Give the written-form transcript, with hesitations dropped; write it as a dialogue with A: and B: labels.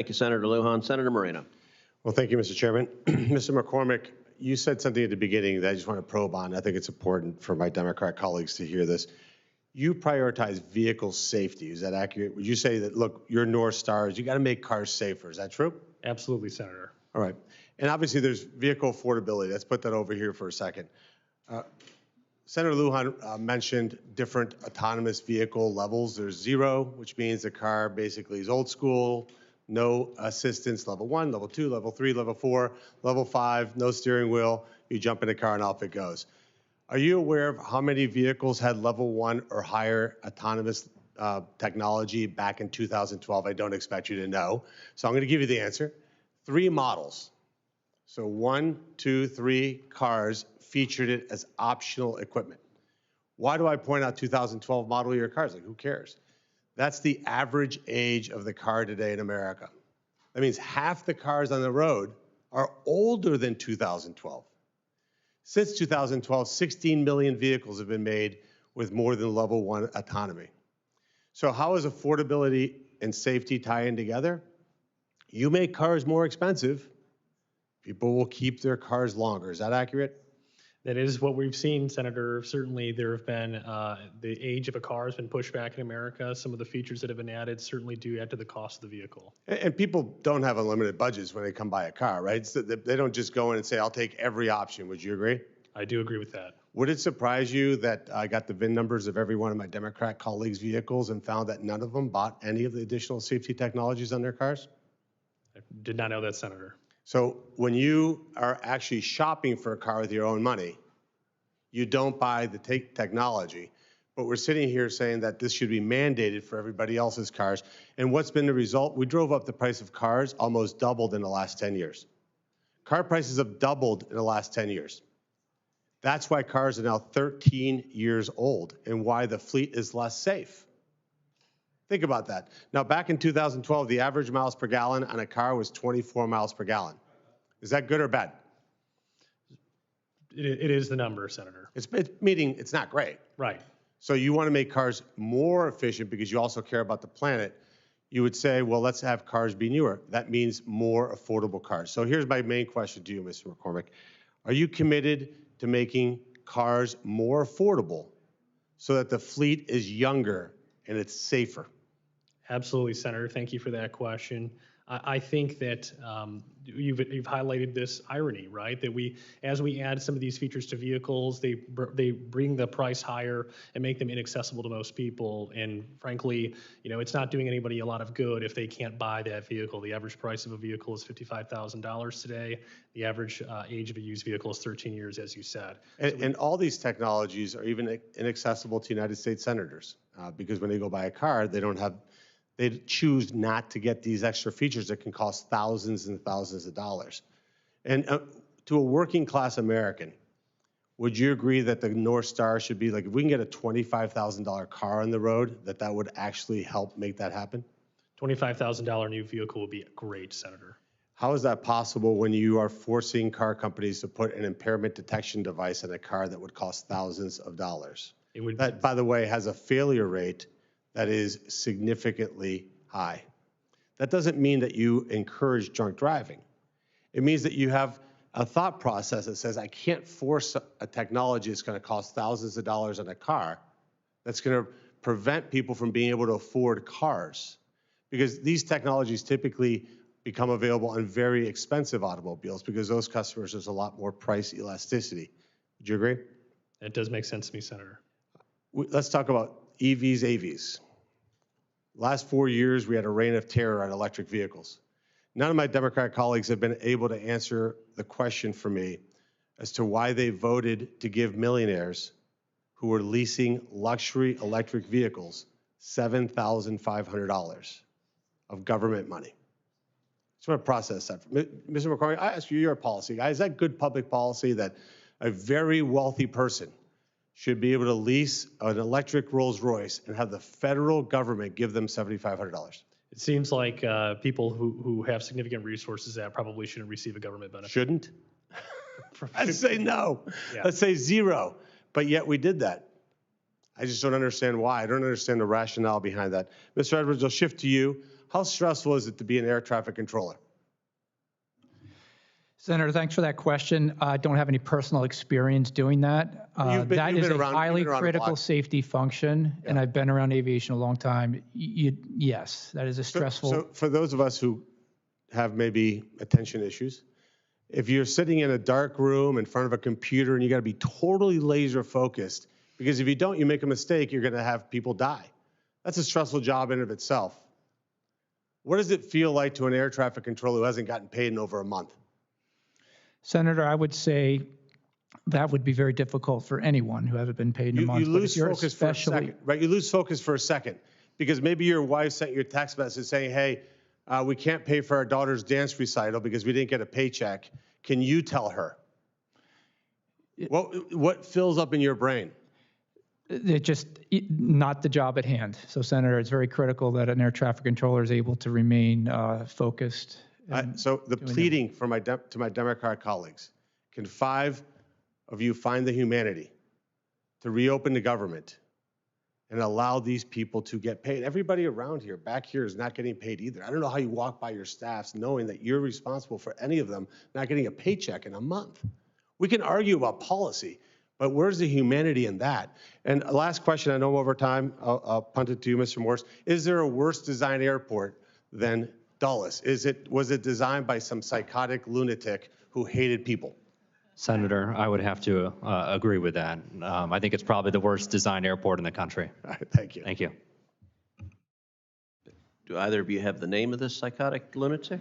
A: Thank you, Senator Lujan. Senator Moreno.
B: Well, thank you, Mr. Chairman. Mr. McCormick, you said something at the beginning that I just want to probe on. I think it's important for my Democrat colleagues to hear this. You prioritize vehicle safety. Is that accurate? Would you say that, look, your North Star is you got to make cars safer? Is that true?
C: Absolutely, Senator.
B: All right. And obviously, there's vehicle affordability. Let's put that over here for a second. Senator Lujan mentioned different autonomous vehicle levels. There's 0, which means the car basically is old school, no assistance, level 1, level 2, level 3, level 4, level 5, no steering wheel. You jump in the car and off it goes. Are you aware of how many vehicles had level 1 or higher autonomous technology back in 2012? I don't expect you to know. So I'm going to give you the answer. 3 models. So 1, 2, 3 cars featured it as optional equipment. Why do I point out 2012 model year cars? Like, who cares? That's the average age of the car today in America. That means half the cars on the road are older than 2012. Since 2012, 16 million vehicles have been made with more than level 1 autonomy. So how is affordability and safety tie in together? You make cars more expensive, people will keep their cars longer. Is that accurate?
C: That is what we've seen, Senator. Certainly there have been, the age of a car has been pushed back in America. Some of the features that have been added certainly do add to the cost of the vehicle.
B: And people don't have unlimited budgets when they come buy a car, right? So they don't just go in and say, I'll take every option. Would you agree?
C: I do agree with that.
B: Would it surprise you that I got the VIN numbers of every one of my Democrat colleagues' vehicles and found that none of them bought any of the additional safety technologies on their cars?
C: I did not know that, Senator.
B: So when you are actually shopping for a car with your own money, you don't buy the technology. But we're sitting here saying that this should be mandated for everybody else's cars. And what's been the result? We drove up the price of cars, almost doubled in the last 10 years. Car prices have doubled in the last 10 years. That's why cars are now 13 years old and why the fleet is less safe. Think about that. Now, back in 2012, the average miles per gallon on a car was 24 miles per gallon. Is that good or bad?
C: It is the number, Senator.
B: Meaning it's not great.
C: Right.
B: So you want to make cars more efficient because you also care about the planet. You would say, well, let's have cars be newer. That means more affordable cars. So here's my main question to you, Mr. McCormick. Are you committed to making cars more affordable so that the fleet is younger and it's safer?
C: Absolutely, Senator. Thank you for that question. I think that you've highlighted this irony, right? That as we add some of these features to vehicles, they bring the price higher and make them inaccessible to most people. And frankly, it's not doing anybody a lot of good if they can't buy that vehicle. The average price of a vehicle is $55,000 today. The average age of a used vehicle is 13 years, as you said.
B: And all these technologies are even inaccessible to United States senators because when they go buy a car, they choose not to get these extra features that can cost thousands and thousands of dollars. And to a working class American, would you agree that the North Star should be like, if we can get a $25,000 car on the road, that would actually help make that happen?
C: $25,000 new vehicle would be great, Senator.
B: How is that possible when you are forcing car companies to put an impairment detection device in a car that would cost thousands of dollars? That, by the way, has a failure rate that is significantly high. That doesn't mean that you encourage drunk driving. It means that you have a thought process that says, I can't force a technology that's going to cost thousands of dollars on a car that's going to prevent people from being able to afford cars. Because these technologies typically become available on very expensive automobiles because those customers, there's a lot more price elasticity. Would you agree?
C: It does make sense to me, Senator.
B: Let's talk about EVs, AVs. Last 4 years, we had a reign of terror on electric vehicles. None of my Democrat colleagues have been able to answer the question for me as to why they voted to give millionaires who were leasing luxury electric vehicles $7,500 of government money. Just want to process that. Mr. McCormick, I ask you, you're a policy guy. Is that good public policy that a very wealthy person should be able to lease an electric Rolls Royce and have the federal government give them $7,500?
C: It seems like people who have significant resources that probably shouldn't receive a government benefit.
B: Shouldn't? I'd say no.
C: Yeah.
B: Let's say 0. But yet we did that. I just don't understand why. I don't understand the rationale behind that. Mr. Edwards, I'll shift to you. how stressful is it to be an air traffic controller?
D: Senator, thanks for that question. I don't have any personal experience doing that.
B: You've been
D: That is a
B: around-
D: highly
B: you've been around the
D: critical
B: block.
D: safety function, and I've been around aviation a long time. Yes, that is a stressful.
B: So for those of us who have maybe attention issues, if you're sitting in a dark room in front of a computer and you got to be totally laser focused, because if you don't, you make a mistake, you're going to have people die. That's a stressful job in and of itself. What does it feel like to an air traffic controller who hasn't gotten paid in over a month?
D: Senator, I would say that would be very difficult for anyone who hasn't been paid in a month.
B: You
D: but if
B: lose
D: you're
B: focus for a second, right? You lose focus for a second because maybe your wife sent you a text message saying, hey, we can't pay for our daughter's dance recital because we didn't get a paycheck. Can you tell her? What fills up in your brain?
D: It's just not the job at hand. So, Senator, it's very critical that an air traffic controller is able to remain focused.
B: So the pleading to my Democrat colleagues, can 5 of you find the humanity to reopen the government and allow these people to get paid? Everybody around here, back here, is not getting paid either. I don't know how you walk by your staffs knowing that you're responsible for any of them not getting a paycheck in a month. We can argue about policy, but where's the humanity in that? And last question, I know over time, I'll punt it to you, Mr. Morse. Is there a worse designed airport than Dulles? Was it designed by some psychotic lunatic who hated people?
E: Senator, I would have to agree with that. I think it's probably the worst designed airport in the country.
B: All right, thank you.
E: Thank you.
A: Do either of you have the name of this psychotic lunatic?